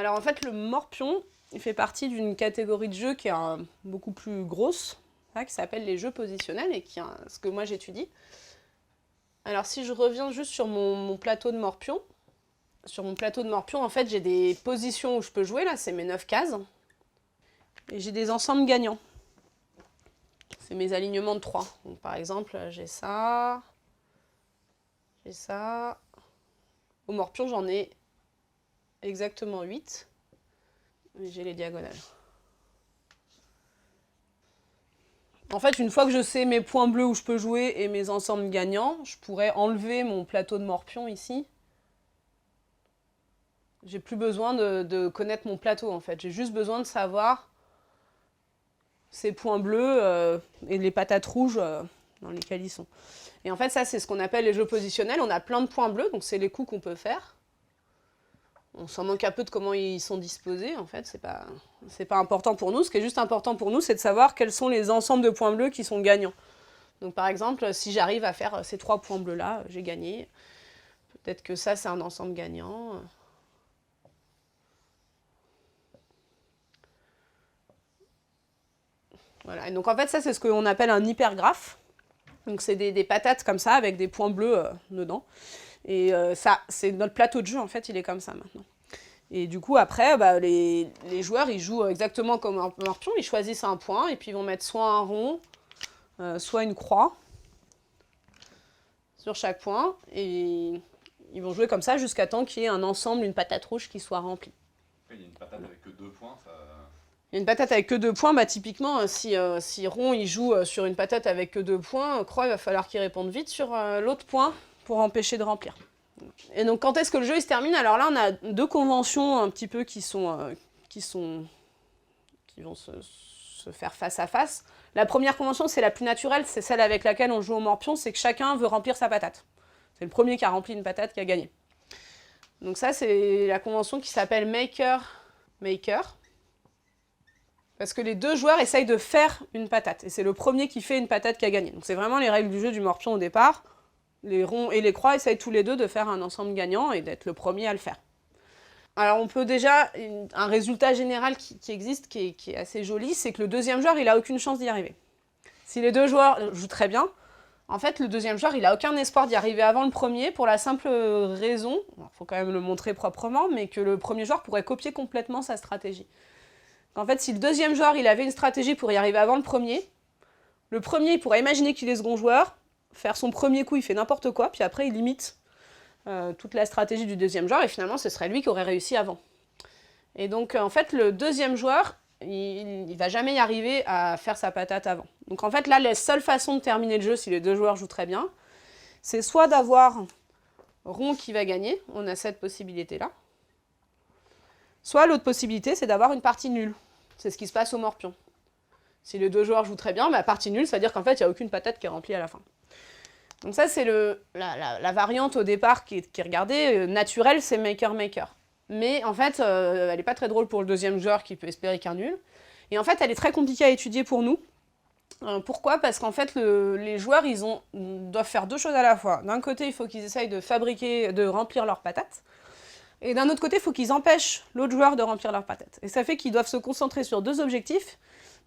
Alors en fait, le morpion, il fait partie d'une catégorie de jeux qui est beaucoup plus grosse, hein, qui s'appelle les jeux positionnels et qui est ce que moi j'étudie. Alors si je reviens juste sur mon plateau de morpion, en fait, j'ai des positions où je peux jouer, là, c'est mes 9 cases. Et j'ai des ensembles gagnants. C'est mes alignements de 3. Donc par exemple, j'ai ça. J'ai ça. Au morpion, j'en ai exactement 8. Mais j'ai les diagonales. En fait, une fois que je sais mes points bleus où je peux jouer et mes ensembles gagnants, je pourrais enlever mon plateau de morpion ici. J'ai plus besoin de connaître mon plateau, en fait. J'ai juste besoin de savoir ces points bleus et les patates rouges dans lesquelles ils sont. Et en fait, ça, c'est ce qu'on appelle les jeux positionnels. On a plein de points bleus, donc c'est les coups qu'on peut faire. On s'en manque un peu de comment ils sont disposés, en fait. C'est pas important pour nous. Ce qui est juste important pour nous, c'est de savoir quels sont les ensembles de points bleus qui sont gagnants. Donc, par exemple, si j'arrive à faire ces 3 points bleus-là, j'ai gagné. Peut-être que ça, c'est un ensemble gagnant. Voilà. Et donc, en fait, ça, c'est ce qu'on appelle un hypergraphe. Donc, c'est des patates comme ça, avec des points bleus dedans. Et ça, c'est notre plateau de jeu, en fait, il est comme ça maintenant. Et du coup, après, les joueurs, ils jouent exactement comme un morpion. Ils choisissent un point et puis ils vont mettre soit un rond, soit une croix sur chaque point. Et ils vont jouer comme ça jusqu'à temps qu'il y ait un ensemble, une patate rouge qui soit remplie. Il y a une patate avec que 2 points, ça... Il y a une patate avec que 2 points, typiquement, si rond il joue sur une patate avec que 2 points, croix, il va falloir qu'il réponde vite sur l'autre point pour empêcher de remplir. Et donc, quand est-ce que le jeu il se termine? Alors là, on a 2 conventions un petit peu qui vont se faire face à face. La première convention, c'est la plus naturelle, c'est celle avec laquelle on joue au morpion, c'est que chacun veut remplir sa patate. C'est le premier qui a rempli une patate qui a gagné. Donc ça, c'est la convention qui s'appelle Maker-Maker. Parce que les 2 joueurs essayent de faire une patate. Et c'est le premier qui fait une patate qui a gagné. Donc c'est vraiment les règles du jeu du morpion au départ. Les ronds et les croix essayent tous les 2 de faire un ensemble gagnant et d'être le premier à le faire. Alors on peut déjà, un résultat général qui existe, qui est assez joli, c'est que le deuxième joueur, il n'a aucune chance d'y arriver. Si les 2 joueurs jouent très bien, en fait le deuxième joueur, il n'a aucun espoir d'y arriver avant le premier pour la simple raison, il faut quand même le montrer proprement, mais que le premier joueur pourrait copier complètement sa stratégie. En fait, si le deuxième joueur il avait une stratégie pour y arriver avant le premier il pourrait imaginer qu'il est second joueur, faire son premier coup, il fait n'importe quoi, puis après il imite toute la stratégie du deuxième joueur, et finalement ce serait lui qui aurait réussi avant. Et donc en fait le deuxième joueur, il va jamais y arriver à faire sa patate avant. Donc en fait là, la seule façon de terminer le jeu, si les 2 joueurs jouent très bien, c'est soit d'avoir rond qui va gagner, on a cette possibilité-là, soit l'autre possibilité, c'est d'avoir une partie nulle. C'est ce qui se passe au morpion. Si les 2 joueurs jouent très bien, partie nulle, c'est-à-dire qu'en fait, il n'y a aucune patate qui est remplie à la fin. Donc ça, c'est la variante au départ qui est regardée. Naturelle, c'est Maker-Maker. Mais en fait, elle n'est pas très drôle pour le deuxième joueur qui peut espérer qu'un nul. Et en fait, elle est très compliquée à étudier pour nous. Pourquoi? Parce qu'en fait, les joueurs, doivent faire 2 choses à la fois. D'un côté, il faut qu'ils essayent de remplir leurs patates. Et d'un autre côté, il faut qu'ils empêchent l'autre joueur de remplir leurs patates. Et ça fait qu'ils doivent se concentrer sur 2 objectifs.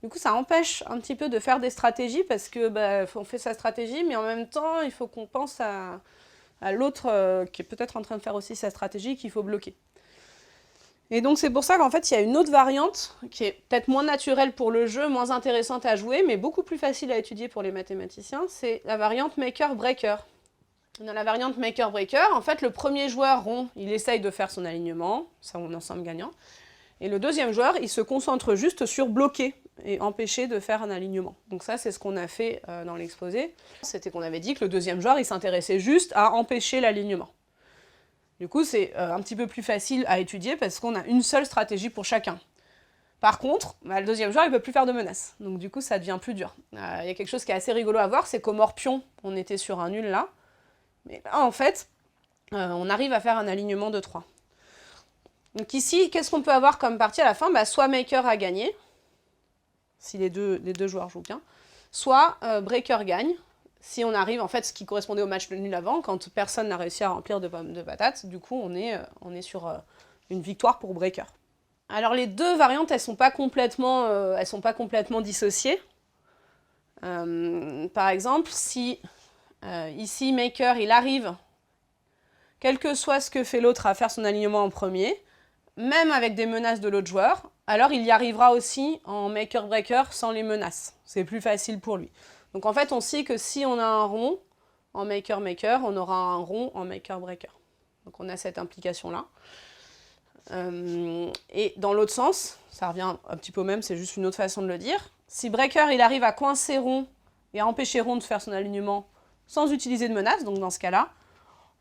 Du coup, ça empêche un petit peu de faire des stratégies parce que on fait sa stratégie, mais en même temps, il faut qu'on pense à l'autre qui est peut-être en train de faire aussi sa stratégie qu'il faut bloquer. Et donc, c'est pour ça qu'en fait, il y a une autre variante qui est peut-être moins naturelle pour le jeu, moins intéressante à jouer, mais beaucoup plus facile à étudier pour les mathématiciens. C'est la variante Maker-Breaker. Dans la variante Maker-Breaker, en fait, le premier joueur rond, il essaye de faire son alignement, son ensemble gagnant. Et le deuxième joueur, il se concentre juste sur bloquer et empêcher de faire un alignement. Donc ça, c'est ce qu'on a fait dans l'exposé. C'était qu'on avait dit que le deuxième joueur, il s'intéressait juste à empêcher l'alignement. Du coup, c'est un petit peu plus facile à étudier parce qu'on a une seule stratégie pour chacun. Par contre, le deuxième joueur, il ne peut plus faire de menaces. Donc du coup, ça devient plus dur. Il y a quelque chose qui est assez rigolo à voir, c'est qu'au morpion, on était sur un nul là. Mais là, en fait, on arrive à faire un alignement de 3. Donc ici, qu'est-ce qu'on peut avoir comme partie à la fin? Soit Maker a gagné, si les deux joueurs jouent bien, soit Breaker gagne, si on arrive, en fait, ce qui correspondait au match de nul avant, quand personne n'a réussi à remplir de patates, du coup, on est sur une victoire pour Breaker. Alors les deux variantes, elles sont pas complètement dissociées. Par exemple, si ici maker il arrive, quel que soit ce que fait l'autre, à faire son alignement en premier, même avec des menaces de l'autre joueur, alors il y arrivera aussi en maker-breaker sans les menaces. C'est plus facile pour lui. Donc en fait, on sait que si on a un rond en maker-maker, on aura un rond en maker-breaker. Donc on a cette implication-là. Et dans l'autre sens, ça revient un petit peu au même, c'est juste une autre façon de le dire. Si breaker il arrive à coincer rond et à empêcher rond de faire son alignement sans utiliser de menace, donc dans ce cas-là,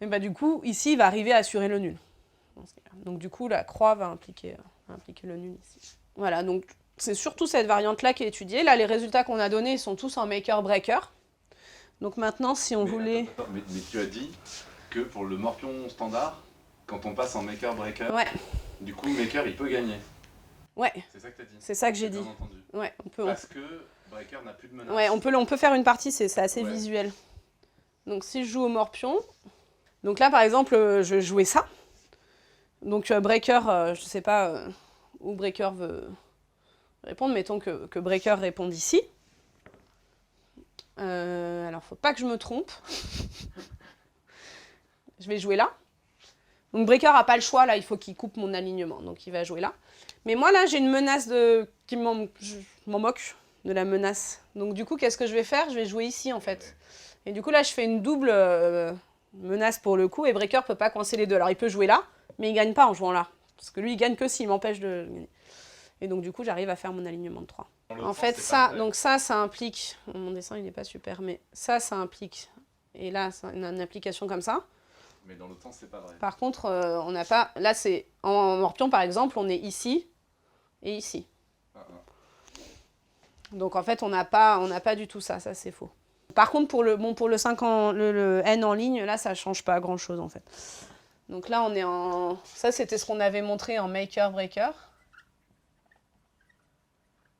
et bah du coup, ici, il va arriver à assurer le nul. Donc du coup, la croix va impliquer le nul ici. Voilà, donc c'est surtout cette variante-là qui est étudiée. Là, les résultats qu'on a donnés sont tous en maker-breaker. Donc maintenant, si on voulait... Mais tu as dit que pour le morpion standard, quand on passe en maker-breaker, ouais. Du coup, maker, il peut gagner. Ouais. C'est ça que tu as dit. C'est ça que j'ai dit. Bien entendu. Ouais, on peut... Parce que breaker n'a plus de menace. Ouais, on peut faire une partie, c'est assez visuel. Donc si je joue au morpion... Donc là, par exemple, je jouais ça. Donc breaker, je sais pas où breaker veut répondre. Mettons que breaker réponde ici. Alors, faut pas que je me trompe. Je vais jouer là. Donc breaker n'a pas le choix, là, il faut qu'il coupe mon alignement. Donc il va jouer là. Mais moi, là, j'ai une menace je m'en moque de la menace. Donc du coup, qu'est-ce que je vais faire? Je vais jouer ici, en fait. Et du coup, là, je fais une double menace pour le coup. Et breaker peut pas coincer les deux. Alors, il peut jouer là, mais il gagne pas en jouant là. Parce que lui, il gagne que s'il m'empêche de gagner. Et donc, du coup, j'arrive à faire mon alignement de 3. En fait, ça implique... Mon dessin, il n'est pas super, mais ça implique... Et là, c'est une application comme ça. Mais dans l'autre sens, c'est pas vrai. Par contre, on n'a pas... Là, c'est... En morpion, par exemple, on est ici et ici. Donc, en fait, on n'a pas du tout ça. Ça, c'est faux. Par contre, pour le N en ligne, là, ça ne change pas grand-chose, en fait. Donc là, on est en... Ça, c'était ce qu'on avait montré en maker-breaker.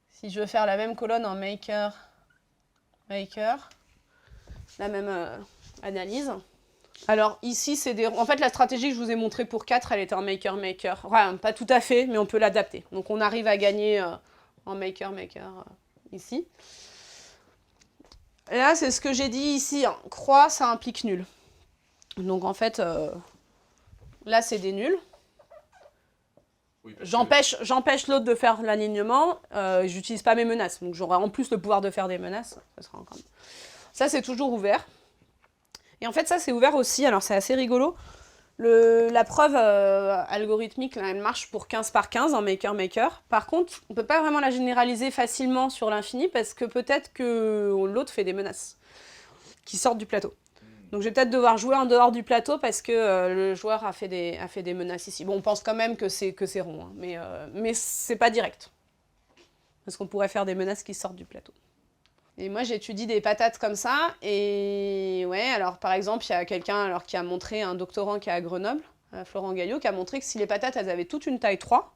Si je veux faire la même colonne en maker-breaker, la même analyse. Alors ici, c'est des... En fait, la stratégie que je vous ai montrée pour 4, elle était en maker-maker. Enfin, pas tout à fait, mais on peut l'adapter. Donc on arrive à gagner en maker-maker ici. Et là, c'est ce que j'ai dit ici. Hein. Croix, ça implique nul. Donc en fait, là, c'est des nuls. Oui, j'empêche l'autre de faire l'alignement, j'utilise pas mes menaces. Donc j'aurai en plus le pouvoir de faire des menaces. Ça, c'est toujours ouvert. Et en fait, ça, c'est ouvert aussi. Alors, c'est assez rigolo. La preuve algorithmique, là, elle marche pour 15 par 15 en maker-maker. Par contre, on ne peut pas vraiment la généraliser facilement sur l'infini parce que peut-être que l'autre fait des menaces qui sortent du plateau. Donc je vais peut-être devoir jouer en dehors du plateau parce que le joueur a fait des menaces ici. Bon, on pense quand même que c'est rond, hein, mais c'est pas direct. Parce qu'on pourrait faire des menaces qui sortent du plateau. Et moi, j'étudie des patates comme ça. Et ouais, alors par exemple, il y a quelqu'un qui a montré, un doctorant qui est à Grenoble, Florent Gaillot, qui a montré que si les patates, elles avaient toutes une taille 3,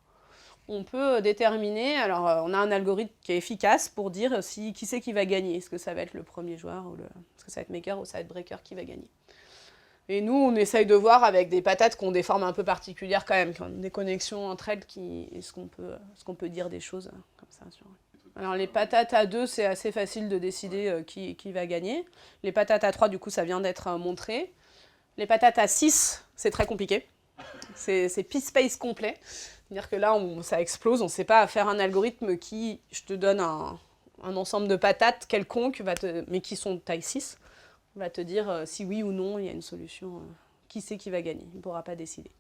on peut déterminer, alors on a un algorithme qui est efficace pour dire qui c'est qui va gagner. Est-ce que ça va être le premier joueur, est-ce que ça va être maker ou ça va être breaker qui va gagner. Et nous, on essaye de voir avec des patates qui ont des formes un peu particulières quand même, qui ont des connexions entre elles, est-ce qu'on peut dire des choses comme ça sur... Alors les patates à 2, c'est assez facile de décider qui va gagner. Les patates à 3, du coup, ça vient d'être montré. Les patates à 6, c'est très compliqué. C'est P-space complet. C'est-à-dire que là, ça explose. On ne sait pas faire un algorithme qui, je te donne un ensemble de patates quelconque, mais qui sont de taille 6, va te dire si oui ou non il y a une solution. Qui c'est qui va gagner? Il ne pourra pas décider.